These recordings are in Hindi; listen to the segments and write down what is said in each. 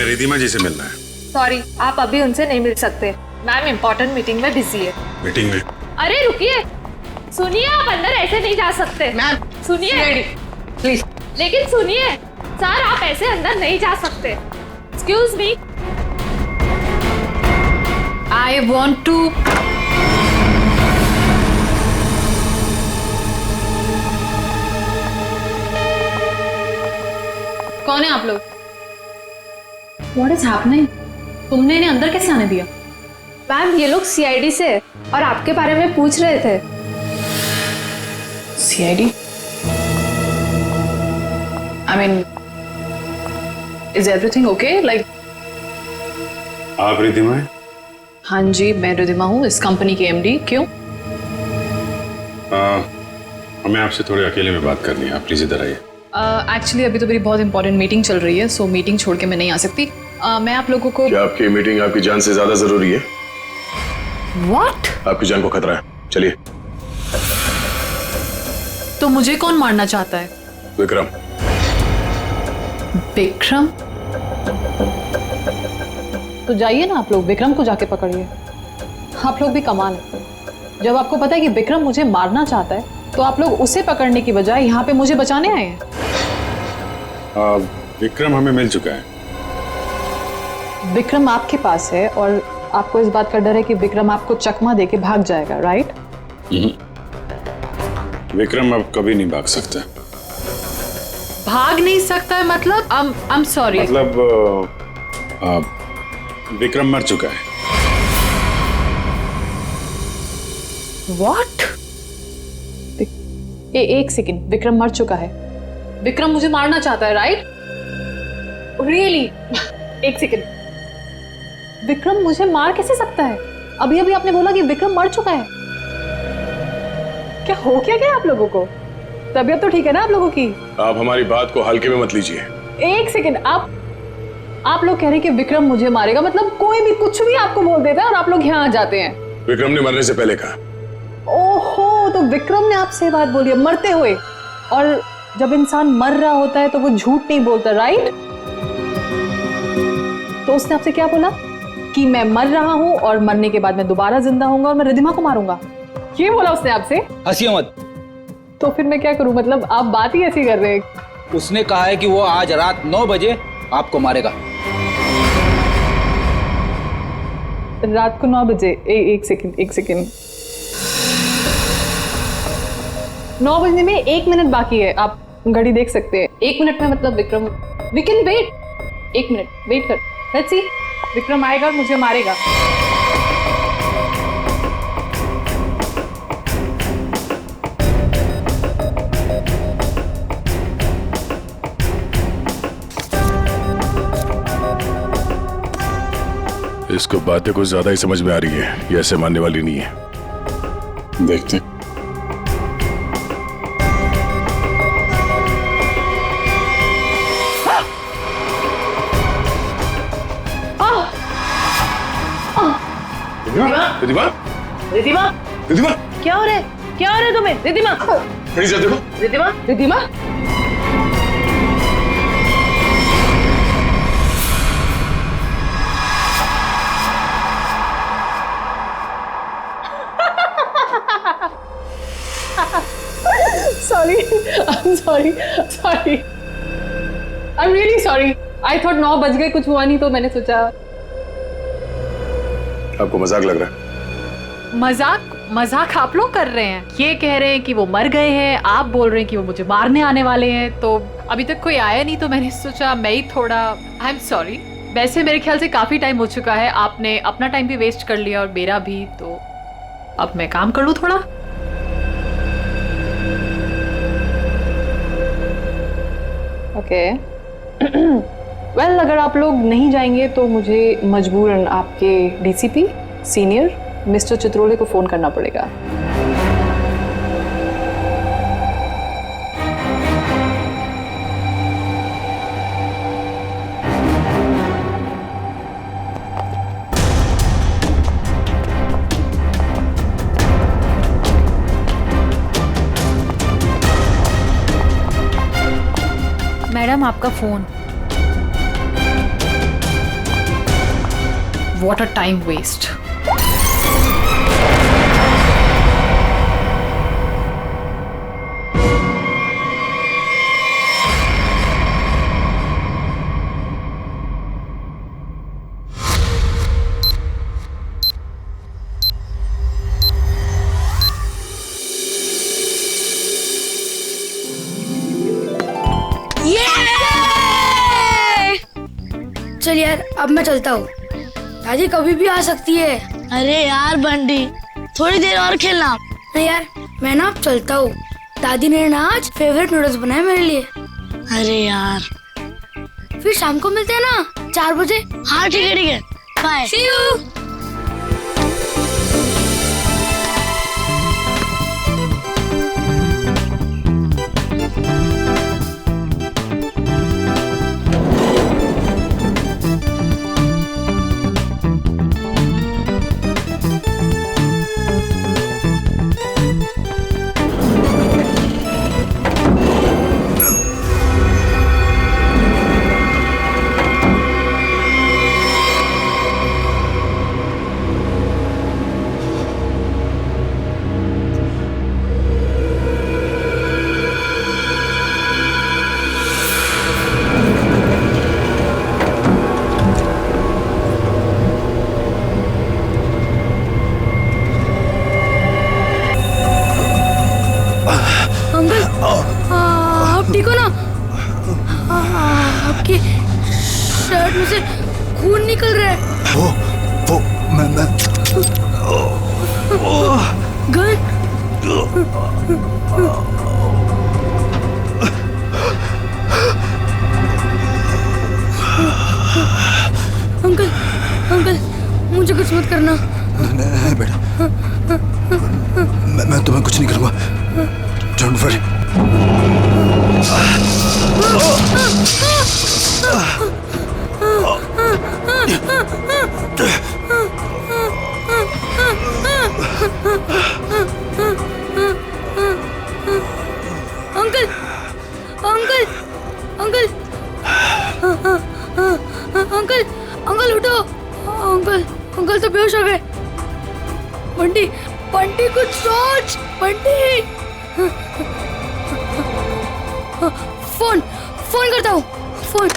रिधिमा जी से मिलना है। सॉरी, आप अभी उनसे नहीं मिल सकते। मैम इम्पोर्टेंट मीटिंग में बिजी है। मीटिंग में? अरे रुकिए, सुनिए, आप अंदर ऐसे नहीं जा सकते। मैम सुनिए प्लीज। लेकिन सुनिए सर, आप ऐसे अंदर नहीं जा सकते। Excuse me, I want to. कौन है आप लोग? What is happening? तुमने इन्हें अंदर कैसे आने दिया? मैम ये लोग सीआईडी से और आपके बारे में पूछ रहे थे। CID? I mean, is everything okay? Like, आप रिधिमा हैं? हाँ जी, मैं रिधिमा हूँ, इस कंपनी की MD। क्यों? हमें आपसे थोड़े अकेले में बात करनी है, आप प्लीज इधर आइए। एक्चुअली अभी तो मेरी बहुत इंपॉर्टेंट मीटिंग चल रही है, सो मीटिंग छोड़ के मैं नहीं आ सकती। मैं आप लोगों को। क्या आपकी मीटिंग आपकी जान से ज्यादा जरूरी है? What? आपकी जान को खतरा है, चलिए। तो मुझे कौन मारना चाहता है? विक्रम। विक्रम? तो जाइए ना आप लोग, विक्रम को जाके पकड़िए। आप लोग भी कमाल है, जब आपको पता है कि विक्रम मुझे मारना चाहता है तो आप लोग उसे पकड़ने की बजाय यहाँ पे मुझे बचाने आए हैं। विक्रम हमें मिल चुका है। विक्रम आपके पास है और आपको इस बात का डर है कि विक्रम आपको चकमा देके भाग जाएगा, राइट? विक्रम अब कभी नहीं भाग सकता। भाग नहीं सकता है मतलब? I'm sorry। मतलब विक्रम मर चुका है। What? एक सेकंड, विक्रम मर चुका है? विक्रम मुझे मारना चाहता है, राइट? रियली? एक सेकंड, विक्रम मुझे मार कैसे सकता है? अभी अभी आपने बोला कि विक्रम मर चुका है। क्या हो क्या गया आप लोगों को? तबीयत तो ठीक है ना आप लोगों की? आप हमारी बात को हल्के में मत लीजिए। एक सेकंड, आप लोग कह रहे हैं कि विक्रम मुझे मारेगा, मतलब कोई भी कुछ भी आपको बोल देता है और आप लोग यहाँ आ जाते हैं। विक्रम ने मरने से पहले कहा। ओहो, तो विक्रम ने आपसे बात बोली है मरते हुए। और जब इंसान मर रहा होता है तो वो झूठ नहीं बोलता, राइट? तो उसने आपसे क्या बोला? कि मैं मर रहा हूं और मरने के बाद मैं दोबारा जिंदा होऊंगा और मैं रिधिमा को मारूंगा, ये बोला उसने आपसे? हंसिए मत। तो फिर मैं क्या करूं? मतलब आप बात ही ऐसी कर रहे हैं। उसने कहा है कि वो आज रात 9 बजे आपको मारेगा। रात को 9 बजे? एक सेकंड, 9 बजने में 1 मिनट बाकी है, आप घड़ी देख सकते हैं। 1 मिनट में मतलब Vikram, we can wait. 1 minute wait कर, लेट्स सी। विक्रम आएगा और मुझे मारेगा। इसको बातें कुछ ज्यादा ही समझ में आ रही है, ये ऐसे मानने वाली नहीं है। देखते। रिधिमा? रिधिमा? रिधिमा? क्या हो रहा है? क्या हो रहा है तुम्हें? रिधिमा? खड़ी जा, देखो। Ridhima? Ridhima? sorry, I'm really sorry. I thought 9 बज गए, कुछ हुआ नहीं तो मैंने सोचा। आपको मजाक लग रहा है? मजाक आप लोग कर रहे हैं। ये कह रहे हैं कि वो मर गए हैं, आप बोल रहे हैं कि वो मुझे मारने आने वाले हैं। तो अभी तक कोई आया नहीं तो मैंने सोचा मैं ही थोड़ा। I am sorry. वैसे मेरे ख्याल से काफी टाइम हो चुका है, आपने अपना टाइम भी वेस्ट कर लिया और मेरा भी, तो अब मैं काम कर लूं थोड़ा। ओके वेल, अगर आप लोग नहीं जाएंगे तो मुझे मजबूरन आपके DCP सीनियर मिस्टर चित्रोले को फोन करना पड़ेगा। मैडम आपका phone. What a time waste. चल यार, अब मैं चलता हूँ। दादी कभी भी आ सकती है। अरे यार बंटी, थोड़ी देर और खेलना। नहीं यार, मैं ना अब चलता हूँ। दादी ने ना आज फेवरेट नूडल्स बनाए मेरे लिए। अरे यार, फिर शाम को मिलते हैं ना 4 बजे। हाँ ठीक है, बाय। See you। आप ठीक हो ना? आपकी शर्ट में से खून निकल रहा है। वो मैं गन। अंकल अंकल, मुझे कुछ मत करना। नहीं बेटा, मैं तुम्हें कुछ नहीं करूंगा। Don't worry. Uncle uncle uncle uncle uncle उठो। अंकल अंकल तो बेहोश हो गए। बंटी बंटी कुछ सोच। बंटी फोन फोन करता हूँ। फोन।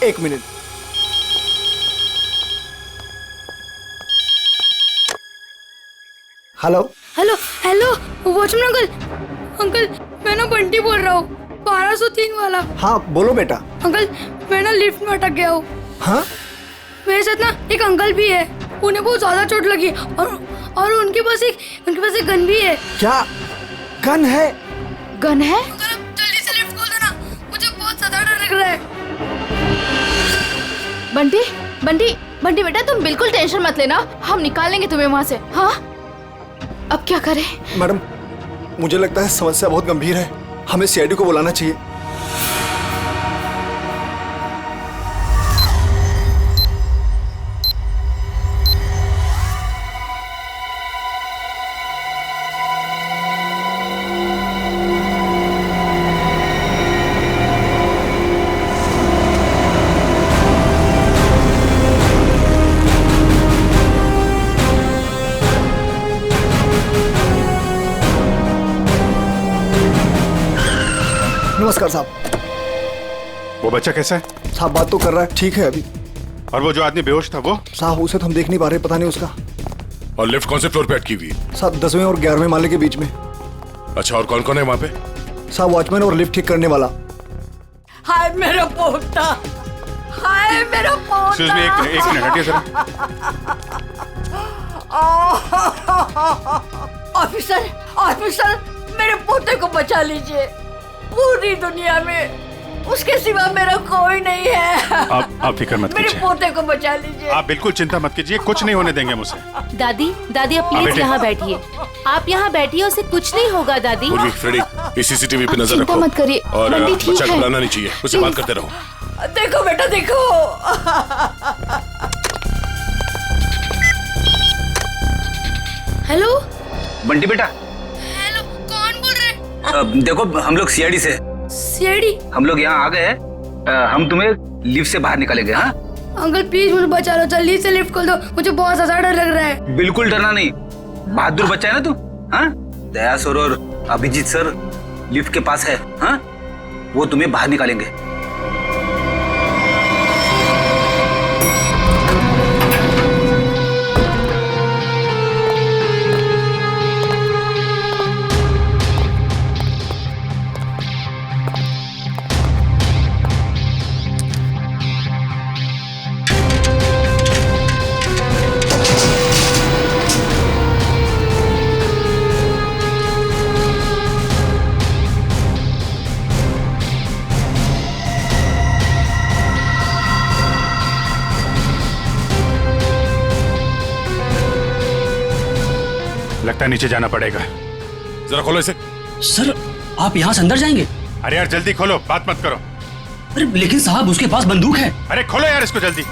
एक minute. Hello hello hello, watchman uncle. Uncle मैं ना बंटी बोल रहा हूँ, 1203 वाला। हाँ बोलो बेटा। अंकल मैं ना लिफ्ट में अटक गया हूँ। हाँ मेरे साथ ना एक अंकल भी है, उन्हें बहुत ज्यादा चोट लगी और उनके पास एक गन भी है। क्या गन है? गन है? अंकल अब जल्दी से लिफ्ट खोल देना, मुझे बहुत ज्यादा डर लग रहा है। बंटी बंटी बंटी बेटा, तुम बिल्कुल टेंशन मत लेना, हम निकाल लेंगे तुम्हें वहां से। हाँ, अब क्या करें? मैडम, मुझे लगता है समस्या बहुत गंभीर है, हमें सीआईडी को बुलाना चाहिए। नमस्कार साहब। वो बच्चा कैसा है? साहब बात तो कर रहा है, ठीक है अभी। और वो जो आदमी बेहोश था वो? साहब उसे तो हम देख नहीं पा रहे, पता नहीं उसका। और लिफ्ट कौन से फ्लोर पे अटकी हुई? साहब 10वें और 11वें माले के बीच में। अच्छा, और कौन कौन है वहाँ पे? साहब वॉचमैन और लिफ्ट ठीक करने वाला। हाय मेरा पोता, हाय मेरा पोता। एक्सक्यूज मी, एक मिनट हटिए जरा। ऑफिसर ऑफिसर, मेरे पोते को बचा लीजिए। पूरी दुनिया में उसके सिवा मेरा कोई नहीं है। आप फिक्र मत मेरे कीजिए, पोते को बचा लीजिए। आप बिल्कुल चिंता मत कीजिए, कुछ नहीं होने देंगे मुझसे। दादी दादी, आप प्लीज बेटे। यहाँ बैठिए। आप यहाँ बैठिए, उसे कुछ नहीं होगा दादी। पूर्वी, फ्रेडी, इस सीसीटीवी पे नजर चिंता रखो। मत करिए, और बंटी ठीक बच्चा है। घबराना नहीं चाहिए, उससे बात करते रहो। देखो बेटा देखो। हेलो बंटी बेटा, हेलो, कौन बोल रहे हैं? देखो हम लोग सीआईडी से, सीआईडी? हम लोग यहाँ आ गए हैं। हम तुम्हें लिफ्ट से बाहर निकालेंगे। हाँ अंकल प्लीज मुझे बचा लो, जल्दी से लिफ्ट खोल दो, मुझे बहुत ज्यादा डर लग रहा है। बिल्कुल डरना नहीं, बहादुर बच्चा है ना तू। हाँ दया सर और अभिजीत सर लिफ्ट के पास है। हाँ वो तुम्हें बाहर निकालेंगे। लगता है नीचे जाना पड़ेगा। जरा खोलो इसे। सर आप यहाँ से अंदर जाएंगे? अरे यार जल्दी खोलो, बात मत करो। अरे लेकिन साहब उसके पास बंदूक है। अरे खोलो यार इसको जल्दी।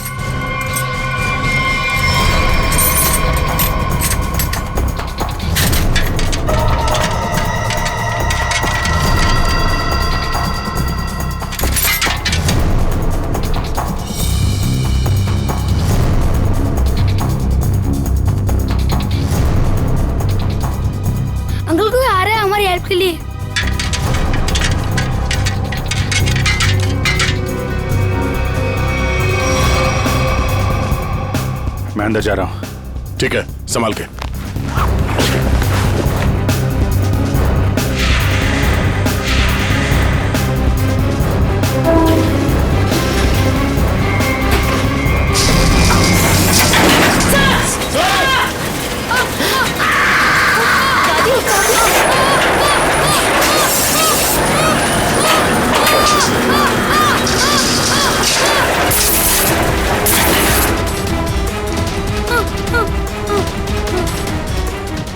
अंकल कोई आ रहा है हमारी हेल्प के लिए। मैं अंदर जा रहा हूँ। ठीक है, संभाल के।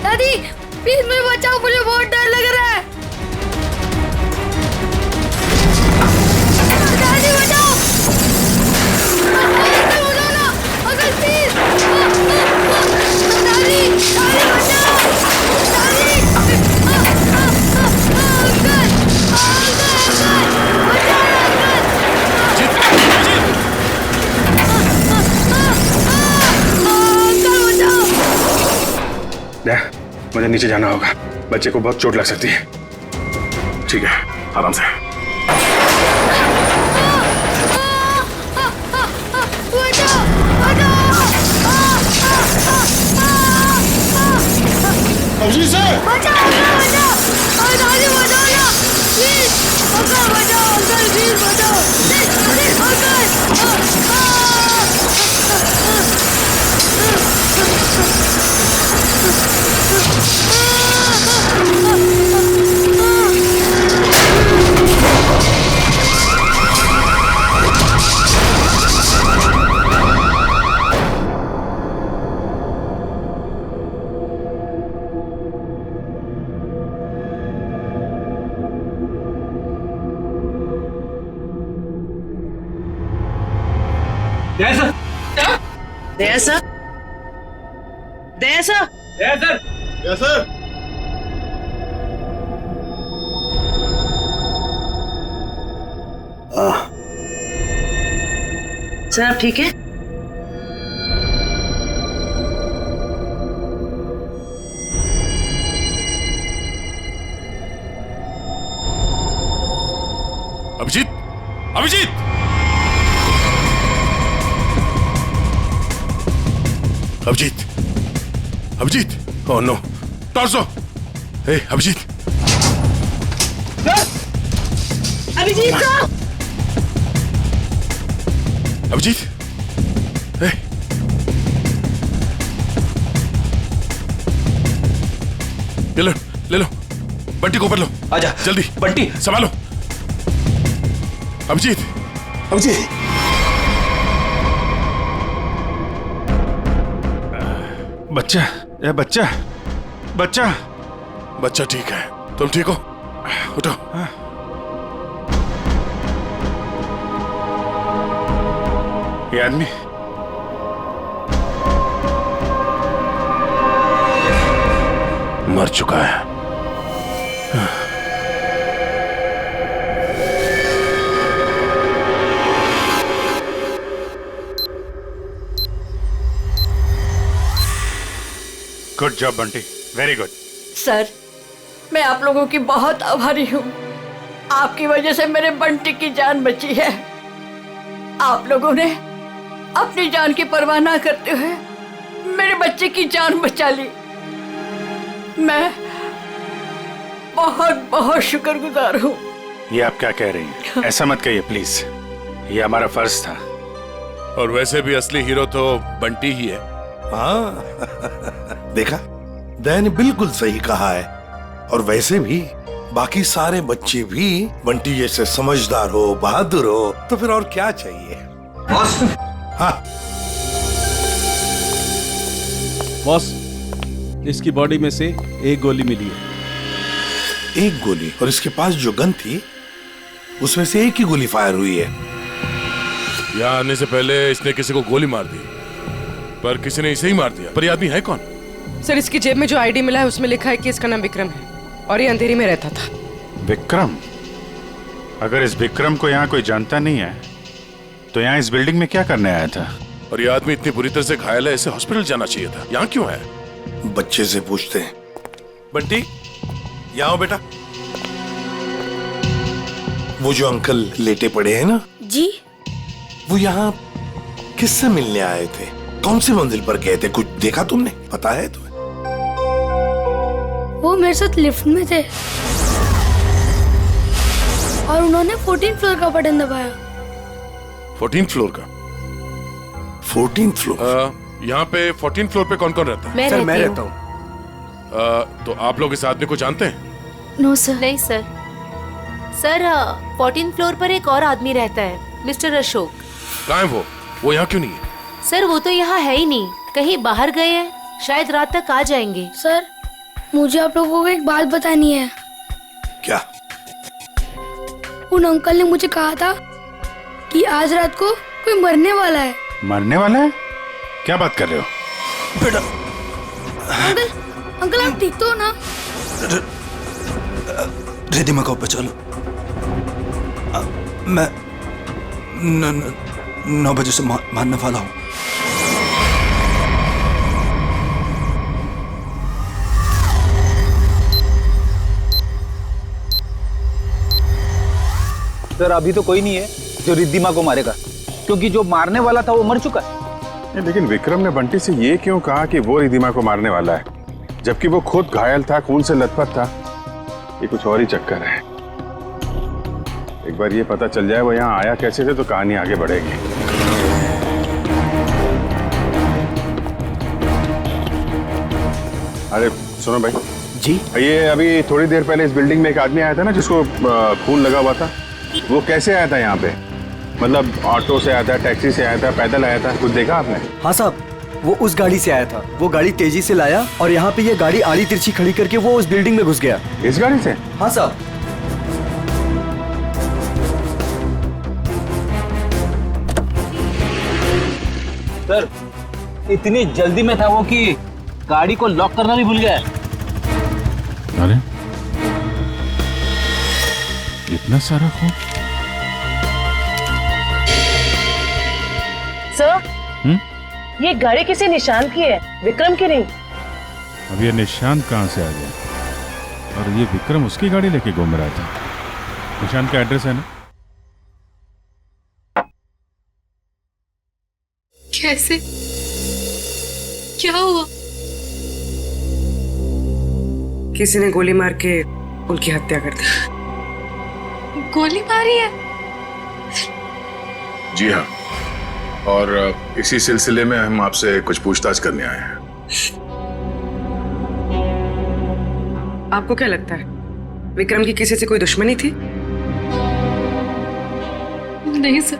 दादी प्लीज मुझे बचाओ, मुझे बहुत डर लग रहा है। दादी बचाओ, अंकल बचाओ ना, अंकल प्लीज। दादी दादी बचाओ, दादी अंकल अंकल मुझे नीचे जाना होगा, बच्चे को बहुत चोट लग सकती है। ठीक है, आराम से। अभिजीत सर! सर आप ठीक है? Abhijit! Abhijit! Abhijit! Abhijit! Oh no! Torso! Hey Abhijit! Abhijit sir! Abhijit! Hey! ले लो बंटी को ऊपर लो। आजा जल्दी बंटी संभालो। अभिजीत! अभिजीत! बच्चा, ये बच्चा, बच्चा, बच्चा ठीक है, तुम ठीक हो? उठो। ये आदमी मर चुका है। Good job Bunty, very good. Sir, मैं आप लोगों की बहुत आभारी हूँ। आपकी वजह से मेरे बंटी की जान बची है। आप लोगों ने अपनी जान की परवाह ना करते हुए मेरे बच्चे की जान बचा ली। मैं बहुत बहुत शुक्रगुजार हूँ। ये आप क्या कह रही हैं? ऐसा मत कहिए प्लीज, ये हमारा फर्ज था। और वैसे भी असली हीरो तो बंटी ही है। हाँ देखा, दया ने बिल्कुल सही कहा है। और वैसे भी बाकी सारे बच्चे भी बंटी जैसे समझदार हो, बहादुर हो, तो फिर और क्या चाहिए। बॉस, हाँ बॉस, इसकी बॉडी में से एक गोली मिली है। एक गोली? और इसके पास जो गन थी उसमें से एक ही गोली फायर हुई है। यहाँ आने से पहले इसने किसी को गोली मार दी, पर किसी ने इसे ही मार दिया। पर ये आदमी है कौन? सर, इसकी जेब में जो आईडी मिला है उसमें लिखा है कि इसका नाम विक्रम है और ये अंधेरी में रहता था। विक्रम? अगर इस विक्रम को यहाँ कोई जानता नहीं है तो यहाँ इस बिल्डिंग में क्या करने आया था? और ये आदमी इतनी बुरी तरह से घायल है, इसे हॉस्पिटल जाना चाहिए था। यहाँ क्यों है? बच्चे से पूछते हैं। बंटी, यहाँ आओ बेटा। वो जो अंकल लेटे पड़े हैं ना जी, वो यहाँ किससे मिलने आए थे? कौन सी मंजिल पर गए थे? कुछ देखा तुमने? पता है तुम्हें? वो मेरे साथ लिफ्ट में थे और उन्होंने 14 फ्लोर का बटन दबाया। 14th फ्लोर का? 14th floor? यहाँ पे 14th फ्लोर पे कौन कौन रहता है? सर, मैं रहता हूँ। तो आप लोग इस आदमी को जानते हैं? No sir. नहीं सर। सर, 14th फ्लोर पर एक और आदमी रहता है, मिस्टर अशोक। कहाँ है वो? वो यहाँ क्यों नहीं है? सर, वो तो यहाँ है ही नहीं, कहीं बाहर गए हैं, शायद रात तक आ जाएंगे। सर, मुझे आप लोगों को एक बात बतानी है। क्या? उन अंकल ने मुझे कहा था कि आज रात को कोई मरने वाला है। मरने वाला है? क्या बात कर रहे हो? बेटा। अंकल आप ठीक तो हो ना? रिद्धिमा को बचा लो। मैं 9 बजे से मारने वाला हूँ। सर, अभी तो कोई नहीं है जो रिद्धिमा को मारेगा, क्योंकि जो मारने वाला था वो मर चुका है। लेकिन विक्रम ने बंटी से ये क्यों कहा कि वो रिद्धिमा को मारने वाला है, जबकि वो खुद घायल था, खून से लथपथ था? ये कुछ और ही चक्कर है। एक बार ये पता चल जाए वो यहाँ आया कैसे थे तो कहानी आगे बढ़ेगी। अरे सुनो भाई जी, ये अभी थोड़ी देर पहले इस बिल्डिंग में एक आदमी आया था ना जिसको खून लगा हुआ था, वो कैसे आया था यहाँ पे? मतलब ऑटो से आया था, टैक्सी से आया था, पैदल आया था? कुछ देखा आपने? हाँ साहब, वो उस गाड़ी से आया था। वो गाड़ी तेजी से लाया और यहाँ पे ये गाड़ी आड़ी तिरछी खड़ी करके वो उस बिल्डिंग में घुस गया। इस गाड़ी से? हाँ साहब। सर, इतनी जल्दी में था वो कि गाड़ी को लॉक करना भी भूल गया। अरे इतना सारा खून? सर, ये गाड़ी किसी निशान की है, विक्रम की नहीं। अब ये निशान कहाँ से आ गया? और ये विक्रम उसकी गाड़ी लेके घूम रहा था। निशान का एड्रेस है ना? कैसे? क्या हुआ? किसी ने गोली मार के उनकी हत्या कर दी। गोली मारी है? जी हाँ, और इसी सिलसिले में हम आपसे कुछ पूछताछ करने आए हैं। आपको क्या लगता है, विक्रम की किसी से कोई दुश्मनी थी? नहीं सर,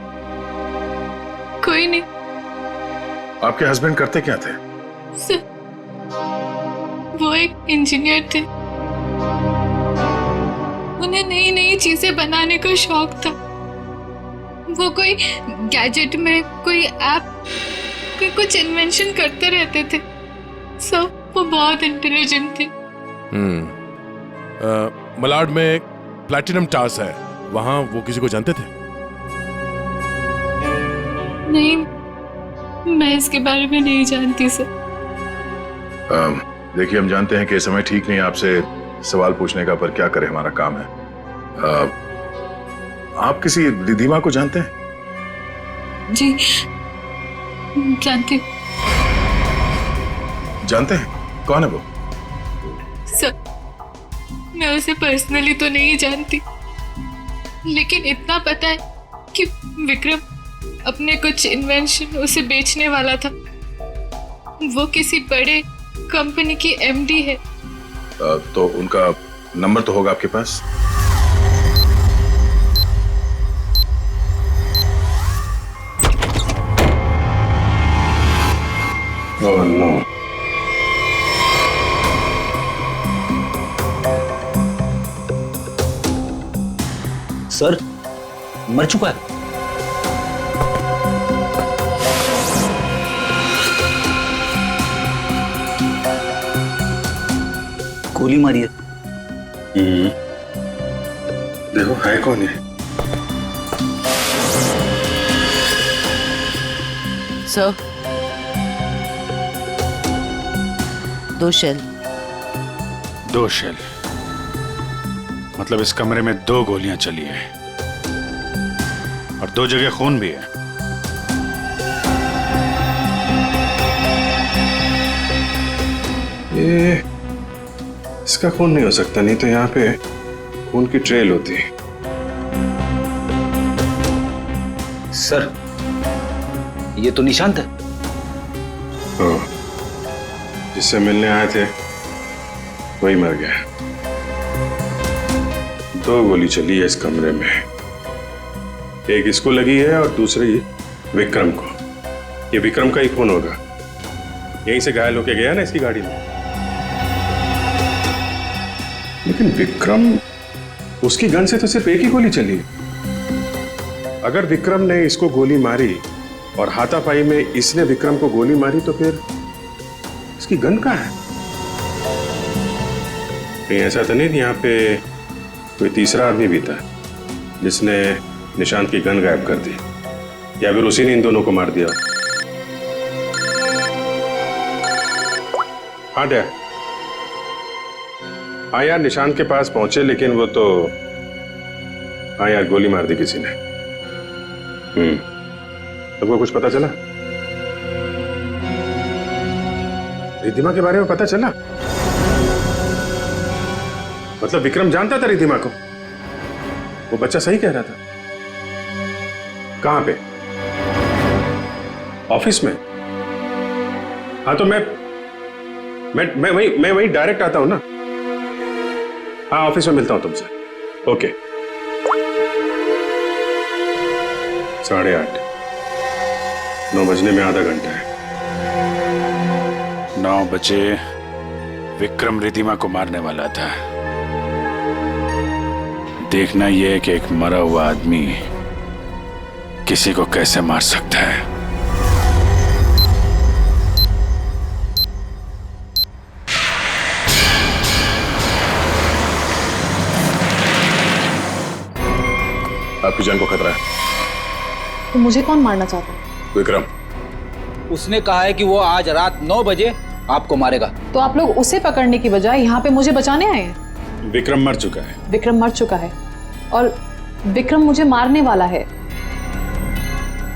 कोई नहीं। आपके हस्बैंड करते क्या थे? सर, वो एक इंजीनियर थे। उन्हें नई नई चीजें बनाने का शौक था। वो कोई गैजेट में कोई ऐप, कोई कुछ इन्वेंशन करते रहते थे। सब वो बहुत इंटेलिजेंट थे। मलाड में एक प्लैटिनम टावर्स है, वहां वो किसी को जानते थे? नहीं, मैं इसके बारे में नहीं जानती सर। देखिए, हम जानते हैं कि ये समय ठीक नहीं है आपसे सवाल पूछने का, पर क्या करें, हमारा काम है। आप किसी रिधिमा को जानते हैं? जी जानती हूँ। जानते हैं? कौन है वो? सर, मैं उसे पर्सनली तो नहीं जानती, लेकिन इतना पता है कि विक्रम अपने कुछ इन्वेंशन उसे बेचने वाला था। वो किसी बड़े कंपनी की एमडी है। तो उनका नंबर तो होगा आपके पास? Oh no. सर मर चुका है। गोली मारी है। देखो है कौन है? सर, 2 शेल। 2 शेल? मतलब इस कमरे में 2 गोलियां चली हैं और 2 जगह खून भी है। ये इसका खून नहीं हो सकता, नहीं तो यहाँ पे खून की ट्रेल होती है। सर ये तो निशांत है। हाँ, जिससे मिलने आए थे वही मर गया। 2 गोली चली है इस कमरे में, एक इसको लगी है और दूसरी विक्रम को। ये विक्रम का ही खून होगा, यहीं से घायल होके गया ना इसकी गाड़ी में। लेकिन विक्रम, उसकी गन से तो सिर्फ एक ही गोली चली है। अगर विक्रम ने इसको गोली मारी और हाथापाई में इसने विक्रम को गोली मारी, तो फिर इसकी गन कहाँ है? कहीं ऐसा तो नहीं यहाँ पे कोई तीसरा आदमी भी था जिसने निशांत की गन गायब कर दी, या फिर उसी ने इन दोनों को मार दिया? हाँ डैड, हाँ यार, निशांत के पास पहुंचे, लेकिन वो तो, हाँ यार, गोली मार दी किसी ने। तुमको कुछ पता चला? रिधिमा के बारे में पता चला? मतलब विक्रम जानता था रिधिमा को? वो बच्चा सही कह रहा था। कहां पे? ऑफिस में? हाँ तो मैं वही डायरेक्ट आता हूं ना। हाँ, ऑफिस में मिलता हूं तुमसे। ओके। 8:30, 9 बजने में आधा घंटा है। 9 बजे विक्रम रिधिमा को मारने वाला था। देखना यह है कि एक मरा हुआ आदमी किसी को कैसे मार सकता है। आपकी जान को खतरा है। तो मुझे कौन मारना चाहता है? विक्रम। उसने कहा है कि वो आज रात 9 बजे आपको मारेगा। तो आप लोग उसे पकड़ने की बजाय यहाँ पे मुझे बचाने आए हैं? विक्रम मर चुका है। विक्रम मर चुका है और विक्रम मुझे मारने वाला है।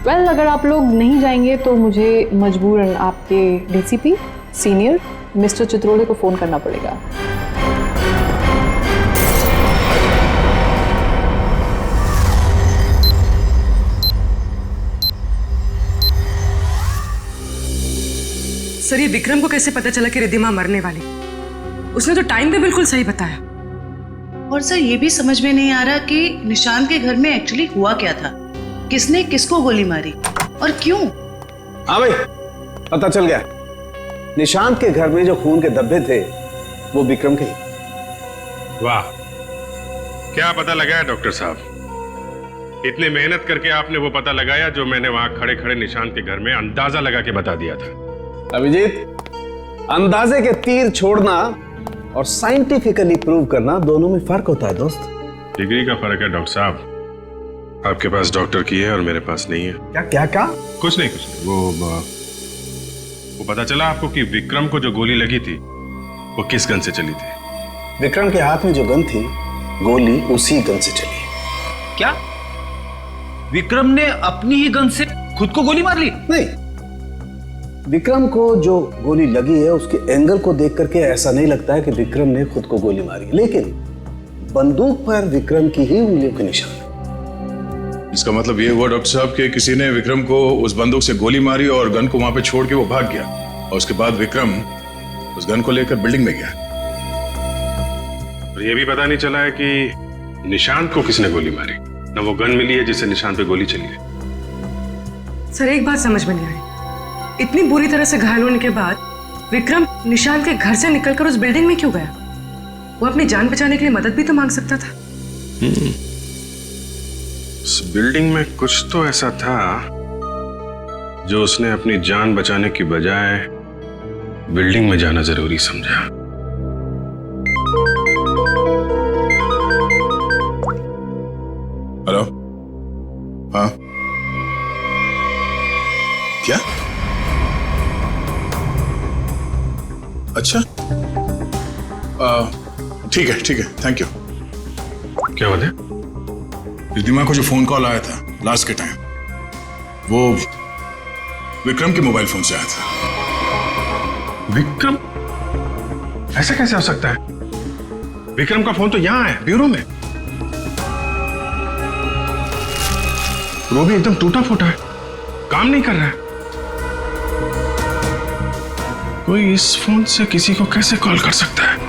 वेल, अगर आप लोग नहीं जाएंगे तो मुझे मजबूरन आपके डीसीपी सीनियर मिस्टर चित्रोले को फोन करना पड़ेगा। सर, ये विक्रम को कैसे पता चला कि रिधिमा मरने वाली? उसने तो टाइम पे बिल्कुल सही बताया। और सर, ये भी समझ में नहीं आ रहा कि निशांत के घर में एक्चुअली हुआ क्या था, किसने किसको गोली मारी और क्यों। हाँ भाई, पता चल गया। निशांत के घर में जो खून के धब्बे थे वो विक्रम के ही। वाह, क्या पता लगाया डॉक्टर साहब। इतनी मेहनत करके आपने वो पता लगाया जो मैंने वहां खड़े खड़े निशांत के घर में अंदाजा लगा के बता दिया था। अभिजीत, अंदाजे के तीर छोड़ना और साइंटिफिकली प्रूव करना दोनों में फर्क होता है दोस्त। डिग्री का फर्क है डॉक्टर साहब। आपके पास डॉक्टर की है और मेरे पास नहीं है। क्या क्या क्या? कुछ नहीं। वो पता चला आपको कि विक्रम को जो गोली लगी थी वो किस गन से चली थी? विक्रम के हाथ में जो गन थी, गोली उसी गन से चली। क्या विक्रम ने अपनी ही गन से खुद को गोली मार ली? नहीं, विक्रम को जो गोली लगी है उसके एंगल को देख करके ऐसा नहीं लगता है कि विक्रम ने खुद को गोली मारी, लेकिन बंदूक पर विक्रम की ही उंगलियों के निशान है। इसका मतलब ये हुआ डॉक्टर साहब कि किसी ने विक्रम को उस बंदूक से गोली मारी और गन को वहां पे छोड़ के वो भाग गया, और उसके बाद विक्रम उस गन को लेकर बिल्डिंग में गया। और ये भी पता नहीं चला है कि निशांत को किसने गोली मारी, न वो गन मिली है जिससे निशांत पे गोली चली है। सर एक बात समझ में नहीं आई, इतनी बुरी तरह से घायल होने के बाद विक्रम निशांत के घर से निकलकर उस बिल्डिंग में क्यों गया? वो अपनी जान बचाने के लिए मदद भी तो मांग सकता था। उस बिल्डिंग में कुछ तो ऐसा था जो उसने अपनी जान बचाने की बजाय बिल्डिंग में जाना जरूरी समझा। हेलो, हाँ क्या? अच्छा, ठीक है, थैंक यू। क्या बात है? रिद्धिमा को जो फोन कॉल आया था लास्ट के टाइम, वो विक्रम के मोबाइल फोन से आया था। विक्रम? ऐसा कैसे हो सकता है? विक्रम का फोन तो यहां है, ब्यूरो में। वो भी एकदम टूटा फूटा है, काम नहीं कर रहा है। कोई इस फोन से किसी को कैसे कॉल कर सकता है?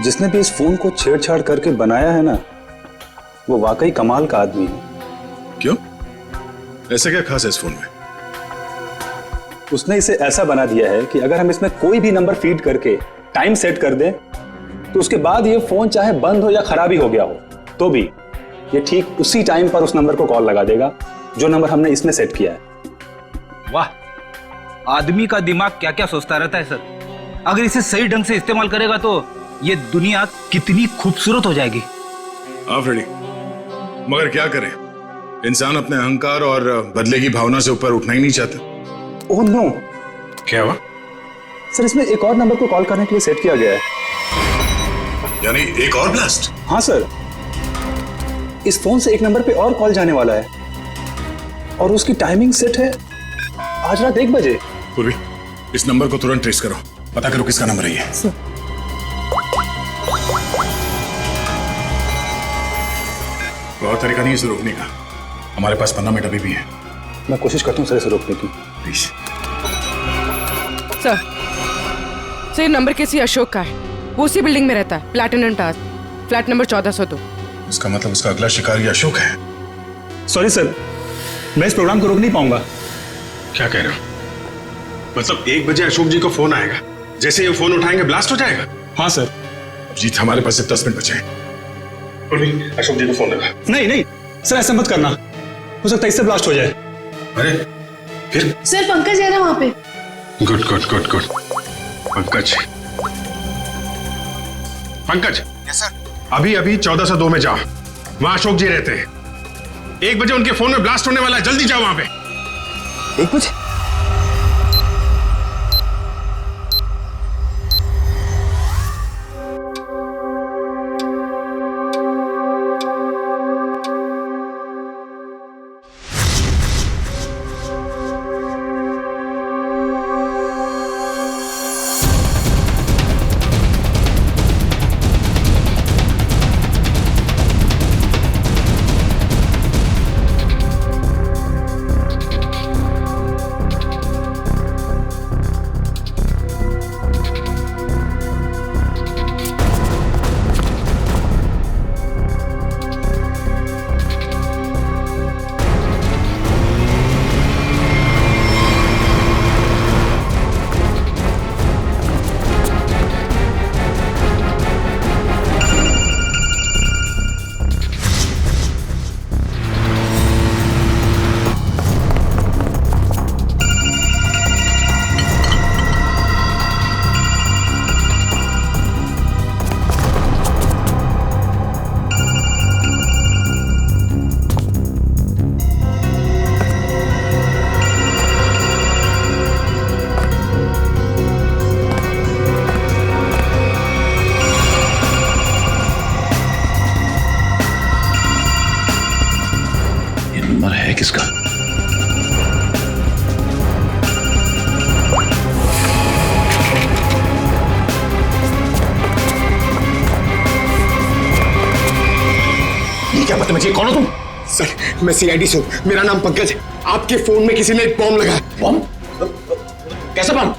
जिसने भी इस फोन को छेड़छाड़ करके बनाया है ना, वो वाकई कमाल का आदमी है। क्यों? ऐसा क्या खास है इस फोन में? उसने इसे ऐसा बना दिया है कि अगर हम इसमें कोई भी नंबर फीड करके टाइम सेट कर दें, तो उसके बाद ये फोन चाहे बंद हो या खराबी हो गया हो, तो भी ये ठीक उसी टाइम पर उस नंबर को कॉल लगा देगा जो नंबर हमने इसमें सेट किया है। वाह, आदमी का दिमाग क्या क्या सोचता रहता है सर। अगर इसे सही ढंग से इस्तेमाल करेगा तो ये दुनिया कितनी खूबसूरत हो जाएगी। हाँ फ्रेडी, मगर क्या करें, इंसान अपने अहंकार और बदले की भावना से ऊपर उठना ही नहीं चाहता। Oh no. क्या हुआ? सर इसमें एक और नंबर को कॉल करने के लिए सेट किया गया है। यानी एक और ब्लास्ट? हाँ सर, इस फोन से एक नंबर पे और कॉल जाने वाला है और उसकी टाइमिंग सेट है आज रात 1 बजे। पूर्वी, इस नंबर को तुरंत ट्रेस करो, पता करो किसका नंबर है ये। बहुत तरीका नहीं इसे रोकने का, हमारे पास 15 मिनट अभी भी है। मैं कोशिश करता हूँ सर इसे रोकने की। प्लीज सर, ये नंबर किसी अशोक का है, वो उसी बिल्डिंग में रहता है, प्लैटिनम टावर, फ्लैट नंबर 1402। इसका मतलब उसका अगला शिकारी अशोक है। सॉरी सर, मैं इस प्रोग्राम को रोक नहीं पाऊंगा। क्या कह रहे हो? मतलब 1 बजे अशोक जी को फोन आएगा, जैसे ये फोन उठाएंगे ब्लास्ट हो जाएगा? हाँ सर। जीत, हमारे पास सिर्फ 10 मिनट बचे हैं। अशोक जी को फोन लगा। नहीं नहीं सर, ऐसा मत करना, हो सकता है इससे ब्लास्ट हो जाए। अरे फिर? सर पंकज है ना वहाँ पे। Good good good good. Pankaj, Pankaj. Yes sir. अभी अभी 1402 में जाओ, वहां अशोक जी रहते हैं। 1 बजे उनके फोन में ब्लास्ट होने वाला है, जल्दी जाओ वहां पे। 1 बजे? बदतमीजी, कौन हो तुम? सर, मैं सीआईडी से हूँ। मेरा नाम पंकज है। आपके फोन में किसी ने एक बॉम्ब लगाया। बॉम्ब? कैसा बॉम्ब?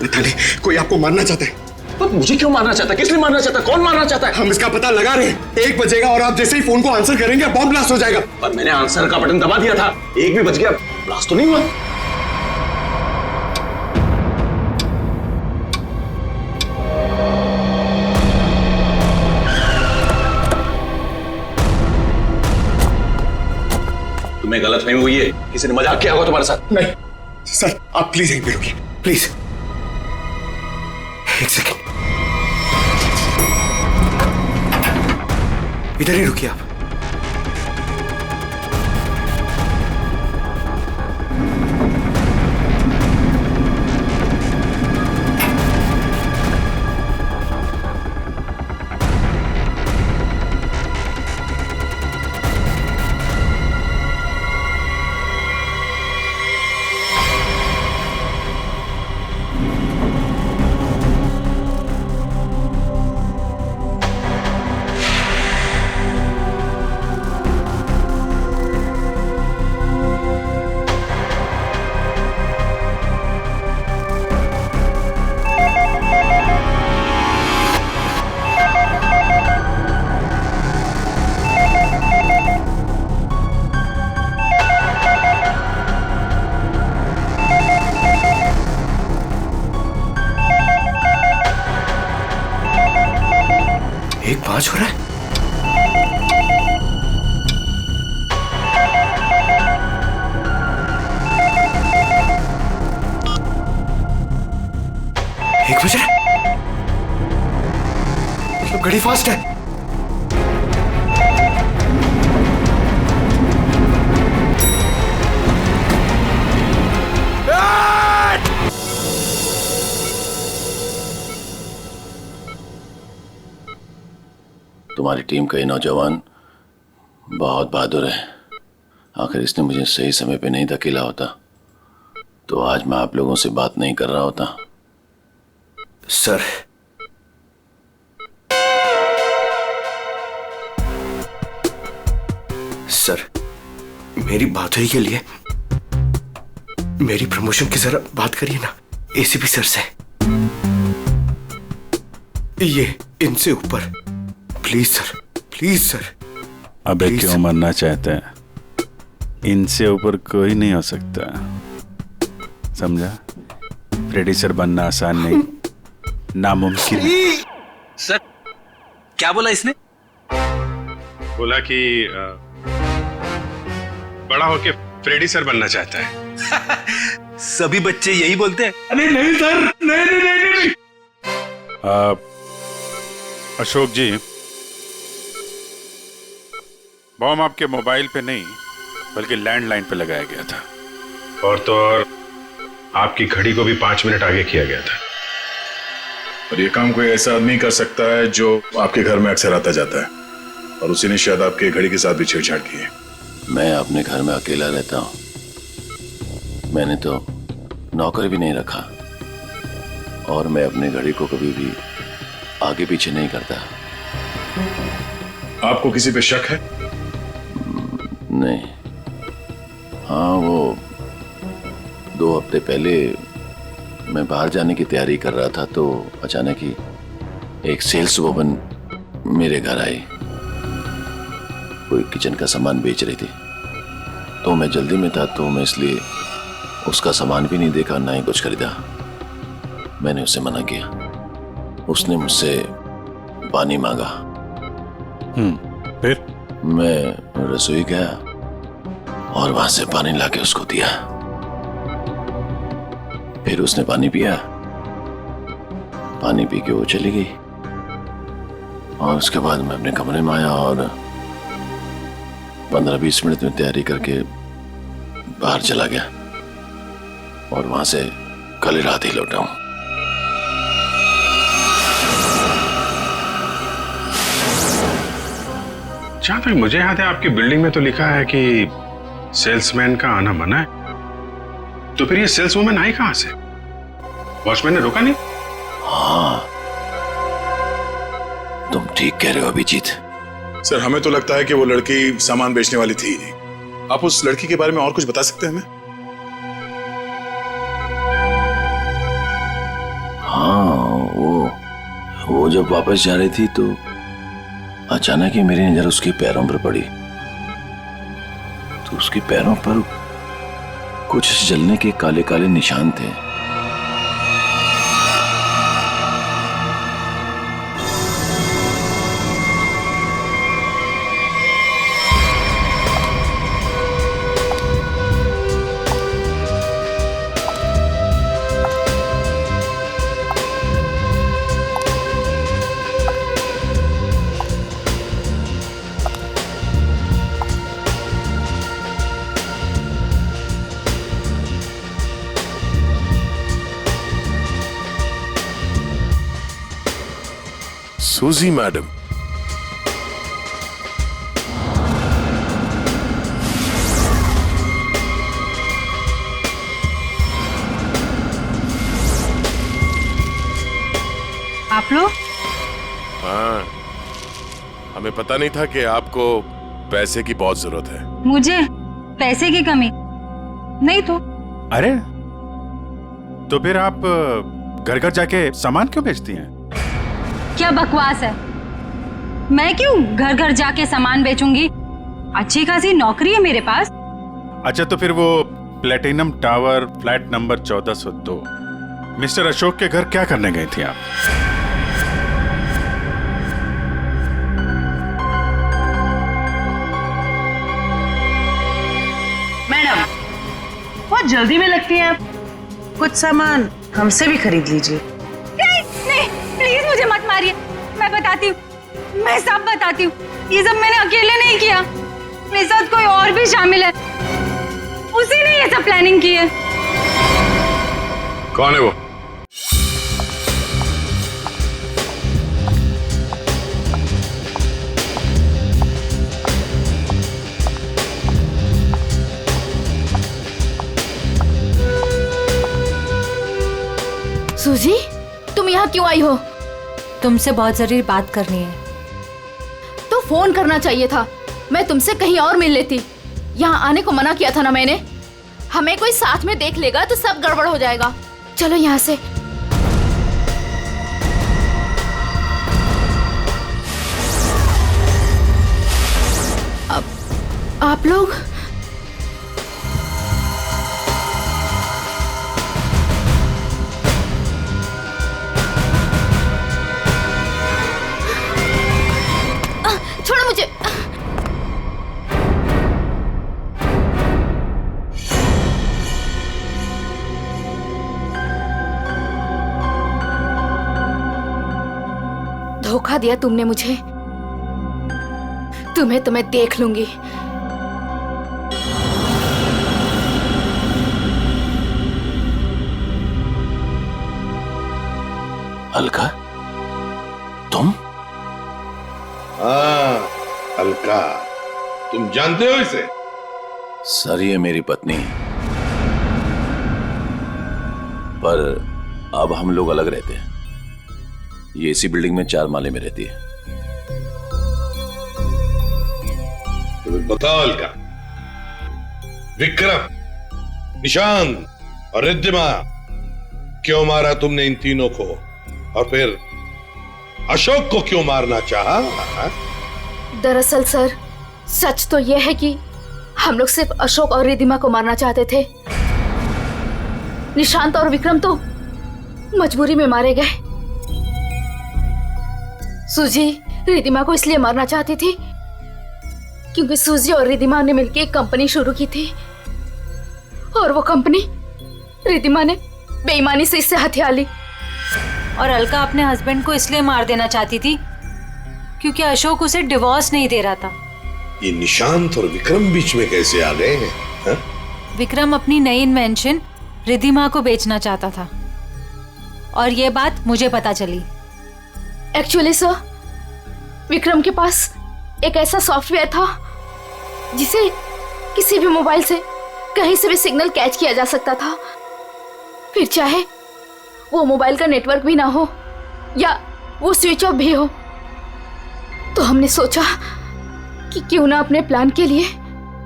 पता नहीं, कोई आपको मारना चाहता है। तो मुझे क्यों मारना चाहता है? किस लिए मारना चाहता है? कौन मारना चाहता है? हम इसका पता लगा रहे हैं। 1 बजेगा और आप जैसे ही फोन को आंसर करेंगे बॉम्ब ब्लास्ट हो जाएगा। पर मैंने आंसर का बटन दबा दिया था। 1 भी बज गया, ब्लास्ट तो नहीं हुआ। तुम्हें गलतफहमी हुई है, किसी ने मजाक किया होगा तुम्हारे साथ। नहीं सर, आप प्लीज यहीं पे रुकिए, प्लीज। 1 सेकेंड, इधर ही रुकिए आप। पांच हो रहा है। एक बज रहा है, मतलब घड़ी फास्ट है। तुम्हारी टीम का ये नौजवान बहुत बहादुर है। आखिर इसने मुझे सही समय पे नहीं धकेला होता तो आज मैं आप लोगों से बात नहीं कर रहा होता। सर, सर, मेरी बात हुई के लिए मेरी प्रमोशन की जरा बात करिए ना एसीपी सर से। ये इनसे ऊपर, प्लीज सर, प्लीज सर। अबे क्यों मरना चाहते हैं? इनसे ऊपर कोई नहीं हो सकता, समझा? फ्रेडी सर बनना आसान नहीं, नामुमकिन है। सर, क्या बोला इसने? बोला कि बड़ा होके फ्रेडी सर बनना चाहता है। सभी बच्चे यही बोलते हैं। अरे नहीं सर, नहीं नहीं नहीं, नहीं। अशोक जी, बॉम्ब आपके मोबाइल पे नहीं बल्कि लैंडलाइन पे लगाया गया था, और तो और आपकी घड़ी को भी 5 मिनट आगे किया गया था। और ये काम कोई ऐसा आदमी कर सकता है जो आपके घर में अक्सर आता जाता है, और उसी ने शायद आपके घड़ी के साथ भी छेड़छाड़ की है। मैं अपने घर में अकेला रहता हूं, मैंने तो नौकर भी नहीं रखा, और मैं अपने घड़ी को कभी भी आगे पीछे नहीं करता। आपको किसी पे शक है? नहीं। हाँ, वो 2 हफ्ते पहले मैं बाहर जाने की तैयारी कर रहा था तो अचानक ही एक सेल्स वुमन मेरे घर आई। कोई किचन का सामान बेच रही थी, तो मैं जल्दी में था तो मैं इसलिए उसका सामान भी नहीं देखा, ना ही कुछ खरीदा। मैंने उसे मना किया। उसने मुझसे पानी मांगा। फिर मैं रसोई गया और वहां से पानी लाके उसको दिया। फिर उसने पानी पिया, पानी पी के वो चली गई, और उसके बाद मैं अपने कमरे में आया और 15-20 मिनट में तैयारी करके बाहर चला गया, और वहां से कल रात ही लौटा हूं। जहां तक मुझे याद है आपकी बिल्डिंग में तो लिखा है कि सेल्समैन का आना मना है, तो फिर ये सेल्सवुमन आई कहां से? वॉचमैन ने रोका नहीं? हाँ, तुम ठीक कह रहे हो अभिजीत। सर हमें तो लगता है कि वो लड़की सामान बेचने वाली थी ही नहीं। आप उस लड़की के बारे में और कुछ बता सकते हैं हमें? हाँ, वो जब वापस जा रही थी तो अचानक ही मेरी नजर उसके पैरों पर पड़ी, तो उसके पैरों पर कुछ जलने के काले काले निशान थे। सूजी मैडम, आप लोग? हाँ, हमें पता नहीं था कि आपको पैसे की बहुत जरूरत है। मुझे पैसे की कमी नहीं तो। अरे तो फिर आप घर घर जाके सामान क्यों बेचती हैं? क्या बकवास है, मैं क्यों घर घर जाके सामान बेचूंगी? अच्छी खासी नौकरी है मेरे पास। अच्छा तो फिर वो platinum tower flat number 1402 mister Ashok के घर क्या करने गई थी आप? मैडम बहुत जल्दी में लगती हैं आप, कुछ सामान हमसे भी खरीद लीजिए। नहीं, प्लीज मुझे मत मारिए, मैं बताती हूँ, मैं सब बताती हूँ। ये सब मैंने अकेले नहीं किया, मेरे साथ कोई और भी शामिल है, उसी ने ये सब प्लानिंग की है। कौन है वो? सूजी, तुम यहाँ क्यों आई हो? तुमसे बहुत जरूरी बात करनी है। तो फोन करना चाहिए था, मैं तुमसे कहीं और मिल लेती। यहाँ आने को मना किया था ना मैंने। हमें कोई साथ में देख लेगा तो सब गड़बड़ हो जाएगा। चलो यहाँ से। अब आप लोग छोड़ो मुझे। धोखा दिया तुमने मुझे। तुम्हें तो मैं देख लूंगी। अलका, तुम? हाँ अलका, तुम जानते हो इसे? सर ये मेरी पत्नी, पर अब हम लोग अलग रहते हैं। ये इसी बिल्डिंग में 4 माले में रहती है। तो बताओ अलका, विक्रम, निशांत और रिद्धिमा क्यों मारा तुमने इन तीनों को? और फिर अशोक को क्यों मारना चाहा? दरअसल सर, सच तो यह है कि हम लोग सिर्फ अशोक और रिद्धिमा को मारना चाहते थे। निशांत और विक्रम तो मजबूरी में मारे गए। सूजी रिद्धिमा को इसलिए मारना चाहती थी क्योंकि सूजी और रिद्धिमा ने मिलकर एक कंपनी शुरू की थी, और वो कंपनी रिद्धिमा ने बेईमानी से इससे हथिया ली। और अलका अपने हस्बैंड को इसलिए मार देना चाहती थी क्योंकि अशोक उसे डिवोर्स नहीं दे रहा था। ये निशांत और विक्रम बीच में कैसे आ गए हैं? हा? विक्रम अपनी नई इन्वेंशन रिद्धिमा को बेचना चाहता था, और ये बात मुझे पता चली। एक्चुअली सर, विक्रम के पास एक ऐसा सॉफ्टवेयर था जिसे किसी भी मोबाइल से कहीं से भी सिग्नल कैच किया जा सकता था, फिर चाहे वो मोबाइल का नेटवर्क भी ना हो या वो स्विच ऑफ भी हो। तो हमने सोचा कि क्यों ना अपने प्लान के लिए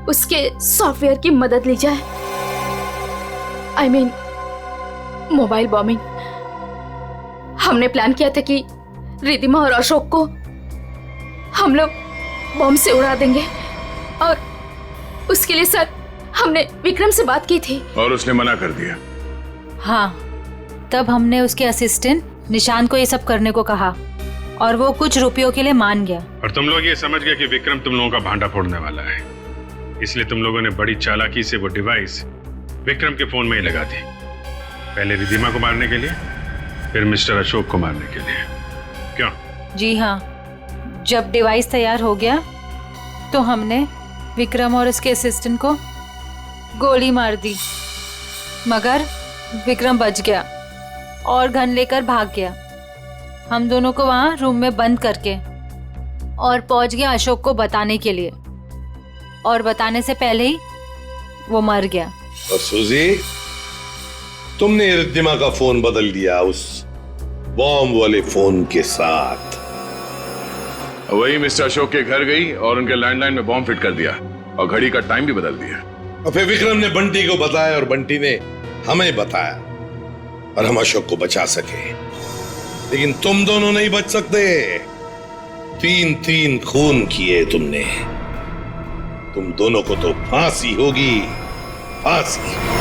उसके सॉफ्टवेयर की मदद ली जाए। I mean mobile bombing. हमने प्लान किया था कि रिद्धिमा और अशोक को हम लोग बॉम्ब से उड़ा देंगे और उसके लिए सर हमने विक्रम से बात की थी और उसने मना कर दिया। हाँ, तब हमने उसके असिस्टेंट निशांत को ये सब करने को कहा और वो कुछ रुपयों के लिए मान गया। और तुम लोग ये समझ गए कि विक्रम तुम लोगों का भांडा फोड़ने वाला है, इसलिए तुम लोगों ने बड़ी चालाकी से वो डिवाइस विक्रम के फोन में ही लगा दी। पहले रिद्धिमा को मारने के लिए, फिर मिस्टर अशोक को मारने के लिए। क्यों? जी हाँ, जब डिवाइस तैयार हो गया तो हमने विक्रम और उसके असिस्टेंट को गोली मार दी, मगर विक्रम बच गया और गन लेकर भाग गया। हम दोनों को वहाँ रूम में बंद करके और पहुंच गया अशोक को बताने के लिए, और बताने से पहले ही वो मर गया। और सुजी, तुमने रिद्धिमा का फोन बदल दिया उस बॉम्ब वाले फोन के साथ। वही मिस्टर अशोक के घर गई और उनके लैंडलाइन में बॉम्ब फिट कर दिया और घड़ी का टाइम भी बदल दिया। और फिर विक्रम ने बंटी को बताया और बंटी ने हमें बताया और हम अशोक को बचा सके। लेकिन तुम दोनों नहीं बच सकते। 3 खून किए तुमने। तुम दोनों को तो फांसी होगी, फांसी।